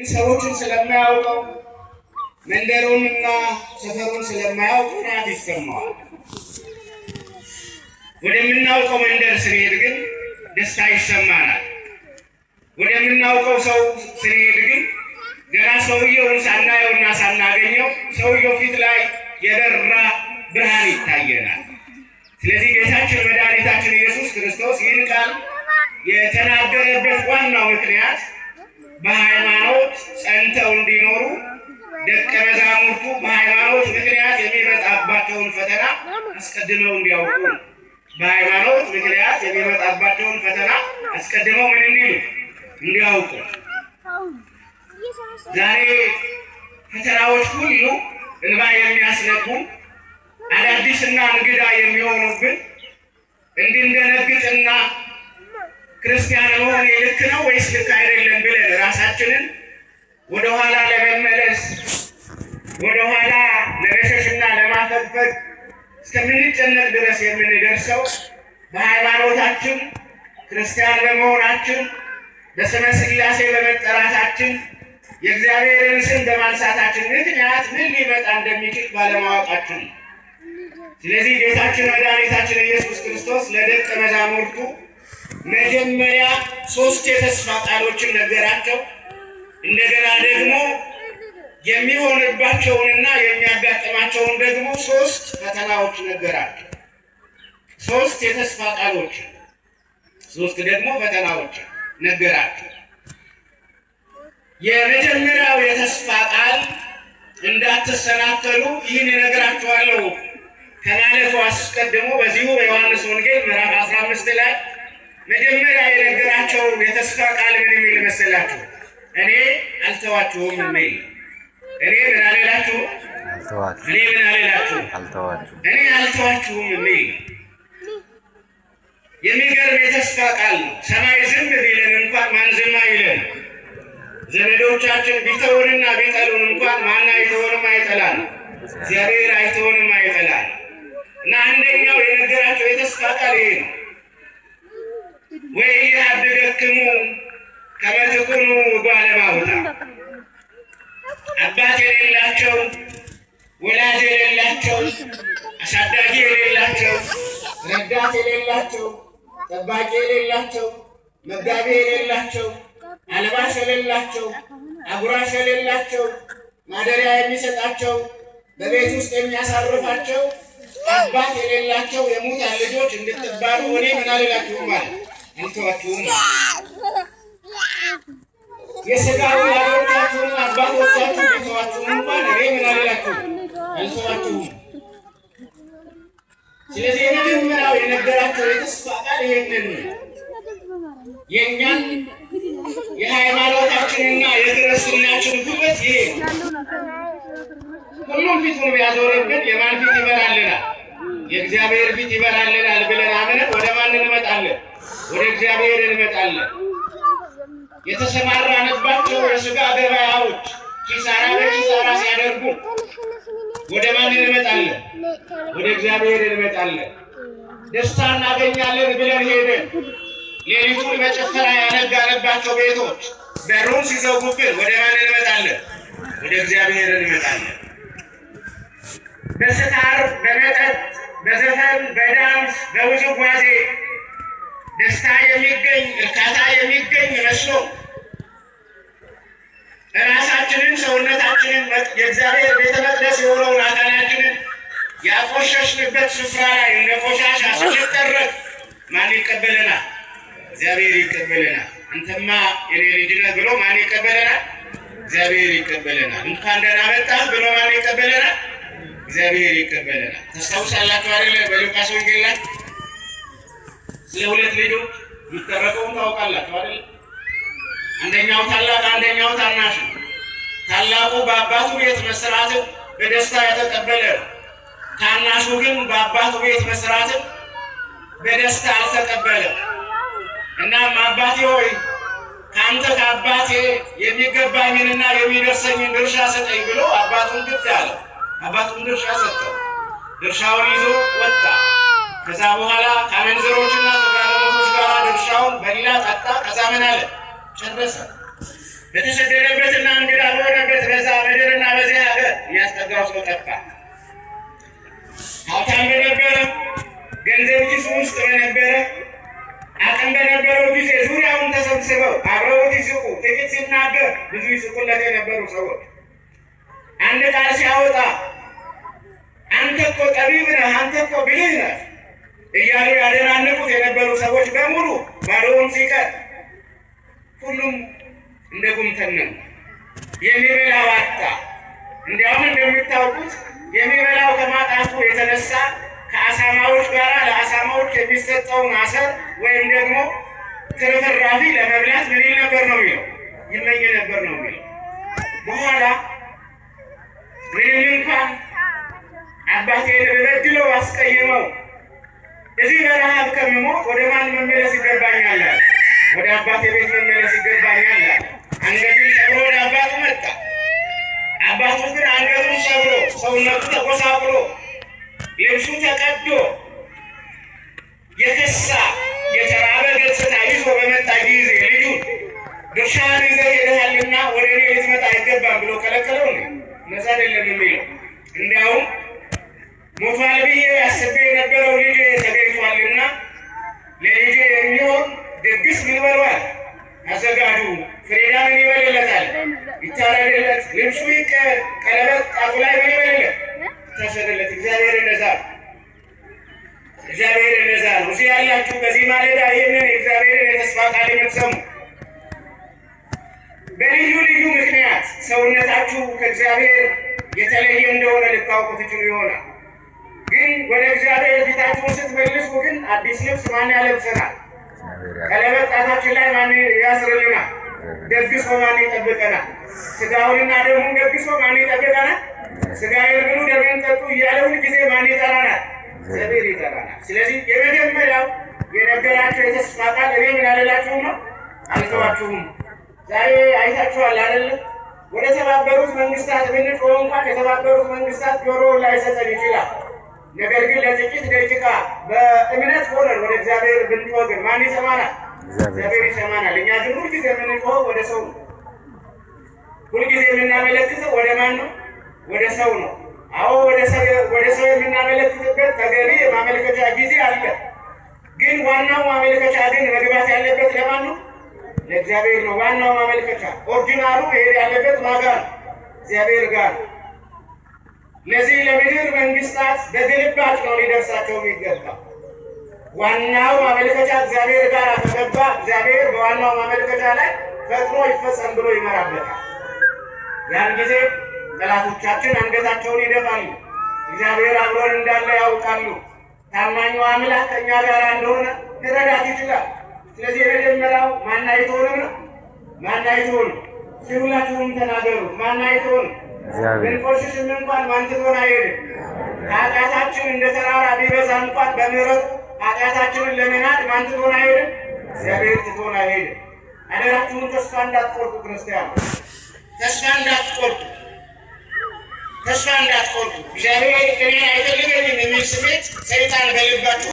ሰዎችን ስለማያውቀው መንደሩንና ሰፈሩን ስለማያውቅ ፍርሃት ይሰማዋል። ወደምናውቀው መንደር ስንሄድ ግን ደስታ ይሰማናል። ወደምናውቀው ሰው ስንሄድ ግን ገና ሰውየውን ሳናየውና ሳናገኘው ሰውየው ፊት ላይ የበራ ብርሃን ይታየናል። ስለዚህ ጌታችን መድኃኒታችን ኢየሱስ ክርስቶስ ይህን ቃል የተናገረበት ዋናው ምክንያት በሃይማኖት ጸንተው እንዲኖሩ ደቀ መዛሙርቱ በሃይማኖት ምክንያት የሚመጣባቸውን ፈተና አስቀድመው እንዲያውቁ፣ በሃይማኖት ምክንያት የሚመጣባቸውን ፈተና አስቀድመው ምን እንዲሉ እንዲያውቁ። ዛሬ ፈተናዎች ሁሉ እንባ የሚያስነቡ አዳዲስና እንግዳ የሚሆኑብን እንድንደነግጥና ክርስቲያን መሆን ልክ ነው ወይስ ልክ አይደለም ብለን ራሳችንን ወደኋላ ለመመለስ ወደኋላ ለመሸሽና ለማፈግፈግ እስከምንጨነቅ ድረስ የምንደርሰው በሃይማኖታችን ክርስቲያን በመሆናችን በስመ ሥላሴ በመጠራታችን የእግዚአብሔርን ስም በማንሳታችን ምክንያት ምን ሊመጣ እንደሚችል ባለማወቃችን። ስለዚህ ጌታችን መድኃኒታችን ኢየሱስ ክርስቶስ ለደቀ መዛሙርቱ መጀመሪያ 3 የተስፋ ቃሎችን ነገራቸው። እንደገና ደግሞ የሚሆንባቸውንና የሚያጋጥማቸውን ደግሞ 3 ፈተናዎች ነገራቸው። 3 የተስፋ ቃሎች፣ 3 ደግሞ ፈተናዎች ነገራቸው። የመጀመሪያው የተስፋ ቃል እንዳትሰናከሉ ይህን እነግራችኋለሁ ከማለቱ አስቀድሞ በዚሁ በዮሐንስ ወንጌል ምዕራፍ 15 ላይ መጀመሪያ የነገራቸው የተስፋ ቃል ምን የሚል መሰላችሁ? እኔ አልተዋችሁም የሚል። እኔ ምን አልላችሁ? እኔ ምን አልላችሁ? እኔ አልተዋችሁም የሚል የሚገርም የተስፋ ቃል ነው። ሰማይ ዝም ቢለን እንኳን ማን ዝም አይለን? ዘመዶቻችን ቢተውንና ቢጠሉን እንኳን ማን አይተውንም አይጠላል? እግዚአብሔር አይተውንም አይጠላል። እና አንደኛው የነገራቸው የተስፋ ቃል ይሄ ነው። ወይ ያድገክሙ ከመ ትኩኑ እጓለ እማውታ፣ አባት የሌላቸው ወላጅ የሌላቸው አሳዳጊ የሌላቸው ረዳት የሌላቸው ጠባቂ የሌላቸው መጋቢ የሌላቸው አልባስ የሌላቸው አጉራሽ የሌላቸው ማደሪያ የሚሰጣቸው በቤት ውስጥ የሚያሳርፋቸው አባት የሌላቸው የሙታን ልጆች እንድትባሉ እኔ ምን አልላችሁም ማለት አልተዋችሁም። የሥጋ ወላጆቻችሁን አባቶቻችሁ ቢተዋችሁም እንኳን እኔ ምን አልላችሁም አልተዋችሁም። ስለዚህ የመጀመሪያው የነገራቸው የተስፋ ቃል ይሄንን የእኛን የሃይማኖታችንና የክርስትናችን ጉልበት ይሄ ሁሉም ፊቱን ቢያዞርብን የማን ፊት ይበራልናል? የእግዚአብሔር ፊት ይበራልናል ብለን አምነን ወደ ማን እንመጣለን? ወደ እግዚአብሔር እንመጣለን። የተሰማራንባቸው የሥጋ ገበያዎች ኪሳራ በኪሳራ ሲያደርጉ ወደ ማን እንመጣለን? ወደ እግዚአብሔር እንመጣለን። ደስታ እናገኛለን ብለን ሄደን ሌሊቱን በጭፈራ ያነጋንባቸው ቤቶች በሩን ሲዘጉብን ወደ ማን እንመጣለን? ወደ እግዚአብሔር እንመጣለን። በስካር፣ በመጠጥ፣ በዘፈን፣ በዳንስ፣ በውዝዋዜ ደስታ የሚገኝ እርካታ የሚገኝ መስሎ ራሳችንን ሰውነታችንን የእግዚአብሔር ቤተ መቅደስ የሆነውን አካላችንን ያቆሸሽንበት ስፍራ ላይ እንደ ቆሻሻ ስንጠረግ ማን ይቀበለናል? እግዚአብሔር ይቀበለናል። አንተማ የኔ ልጅ ነህ ብሎ ማን ይቀበለናል? እግዚአብሔር ይቀበለናል። እንኳን ደህና መጣህ ብሎ ማን ይቀበለናል? እግዚአብሔር ይቀበለናል። ታስታውሳላችሁ አይደለ? በሉቃስ ወንጌል ላይ ስለ 2 ልጆች የሚተረከውን ታውቃላችሁ አይደለ? አንደኛው ታላቅ፣ አንደኛው ታናሽ። ታላቁ በአባቱ ቤት መስራትን በደስታ የተቀበለ ነው። ታናሹ ግን በአባቱ ቤት መስራትን በደስታ አልተቀበለም። እናም አባቴ ሆይ ከአንተ ከአባቴ የሚገባኝንና የሚደርሰኝን ድርሻ ሰጠኝ ብሎ አባቱን ግድ አለ። አባቱን ድርሻ ሰጠው። ድርሻውን ይዞ ወጣ። ከዛ በኋላ ከአመንዝሮችና ከጋለሞቶች ጋር ድርሻውን በላ፣ ጠጣ። ከዛ ምን አለ? ጨረሰ። በተሰደደበትና ሰብስበው አብረውት ይስቁ። ጥቂት ሲናገር ብዙ ይስቁለት የነበሩ ሰዎች አንድ ቃል ሲያወጣ አንተ እኮ ጠቢብ ነህ፣ አንተ እኮ ብልህ ነህ እያሉ ያደናንቁት የነበሩ ሰዎች በሙሉ ባዶውን ሲቀር ሁሉም እንደ ጉምተነን የሚበላው አጣ። እንዲያውም እንደሚታወቁት የሚበላው ከማጣቱ የተነሳ ከአሳማዎች ጋር ለአሳማዎች የሚሰጠውን አሰር ወይም ደግሞ ትርፍራፊ ለመብላት ምን ይል ነበር ነው የሚለው? ይመኝ ነበር ነው የሚለው። በኋላ ምንም እንኳን አባቴን በበድለው አስቀይመው እዚህ በረሃብ ከምሞት ወደ ማን መመለስ ይገባኛል? ወደ አባቴ ቤት መመለስ ይገባኛል። አንገቱን ሰብሮ ወደ አባቱ መጣ። አባቱ ግን አንገቱን ሰብሮ ሰውነቱ ተቆሳቁሎ ልብሱ ተቀዶ የከሳ የተራበ ገጽታ ይዞ በመጣ ጊዜ ልጁን ድርሻህን ይዘህ ሄደሃልና ወደ እኔ ልትመጣ አይገባም ብሎ ከለከለው። እነዛ አይደለም የሚለው። እንዲያውም ሞቷል ብዬ አስቤ የነበረው ልጄ ተገኝቷልና ለልጄ የሚሆን ድግስ ምን በሏል አዘጋጁ። ፍሬዳ ምን ይበልለታል? ይታረድለት። ልብሱ ይቀር፣ ቀለበት ጣቱ ላይ ምን ይበልለት? ይታሰድለት። እግዚአብሔር እንደዛ ነው። እዚህ ያላችሁ በዚህ ማለዳ ይህንን የእግዚአብሔርን የተስፋ ቃል የምትሰሙ በልዩ ልዩ ምክንያት ሰውነታችሁ ከእግዚአብሔር የተለየ እንደሆነ ልታውቁ ትችሉ ይሆናል። ግን ወደ እግዚአብሔር ፊታችሁን ስትመልሱ ግን አዲስ ልብስ ማን ያለብሰናል? ቀለበት ጣታችን ላይ ማን ያስርልናል? ደግሶ ማን ይጠብቀናል? ስጋውንና ደሙን ደግሶ ማን ይጠብቀናል? ስጋዬን ብሉ ደሜን ጠጡ እያለ ሁል ጊዜ ማን ይጠራናል? እግዚአብሔር ይጠራናል። ስለዚህ የመጀመሪያው የነገራችሁ የተስፋ ቃል እኔ ምን አልላችሁም ነው? አልተዋችሁም። ዛሬ አይታችኋል አይደለ? ወደ ተባበሩት መንግስታት ብንጮህ እንኳን የተባበሩት መንግስታት ጆሮ ላይሰጠን ይችላል። ነገር ግን ለጥቂት ደቂቃ በእምነት ሆነን ወደ እግዚአብሔር ብንጮህ ግን ማን ይሰማናል? እግዚአብሔር ይሰማናል። እኛ ግን ሁልጊዜ የምንጮኸው ወደ ሰው ነው። ሁልጊዜ የምናመለክተው ወደ ማን ነው? ወደ ሰው ነው። አዎ ወደ ሰው የምናመለክትበት ተገቢ የማመልከቻ ጊዜ አለ። ግን ዋናው ማመልከቻ ግን መግባት ያለበት ለማን ነው? ለእግዚአብሔር ነው። ዋናው ማመልከቻ ኦሪጂናሉ መሄድ ያለበት ማጋ ነው? እግዚአብሔር ጋር። ለዚህ ለምድር መንግስታት በግልባጭ ነው ሊደርሳቸው የሚገባ። ዋናው ማመልከቻ እግዚአብሔር ጋር ከገባ እግዚአብሔር በዋናው ማመልከቻ ላይ ፈጥኖ ይፈጸም ብሎ ይመራበታል። ያን ጊዜ ጠላቶቻችን አንገታቸውን ይደፋሉ። እግዚአብሔር አብሮን እንዳለ ያውቃሉ። ታማኙ አምላክ ከእኛ ጋር እንደሆነ መረዳት ይችላል። ስለዚህ የመጀመሪያው ማን አይቶንም ነው? ማን አይቶንም? ሁላችሁም ተናገሩት። ማን አይቶንም? ብንቆሽሽም እንኳን ማን ትቶን አይሄድም። ኃጢአታችን እንደ ተራራ ቢበዛ እንኳን በምህረቱ ኃጢአታችንን ለመናድ ማን ትቶን አይሄድም? እግዚአብሔር ትቶን አይሄድም። አደራችሁን ተስፋ እንዳትቆርጡ ክርስቲያኖች፣ ተስፋ እንዳትቆርጡ። እግዚአብሔር እኔን አይፈልገኝም የሚል ስሜት ሰይጣን በልባችሁ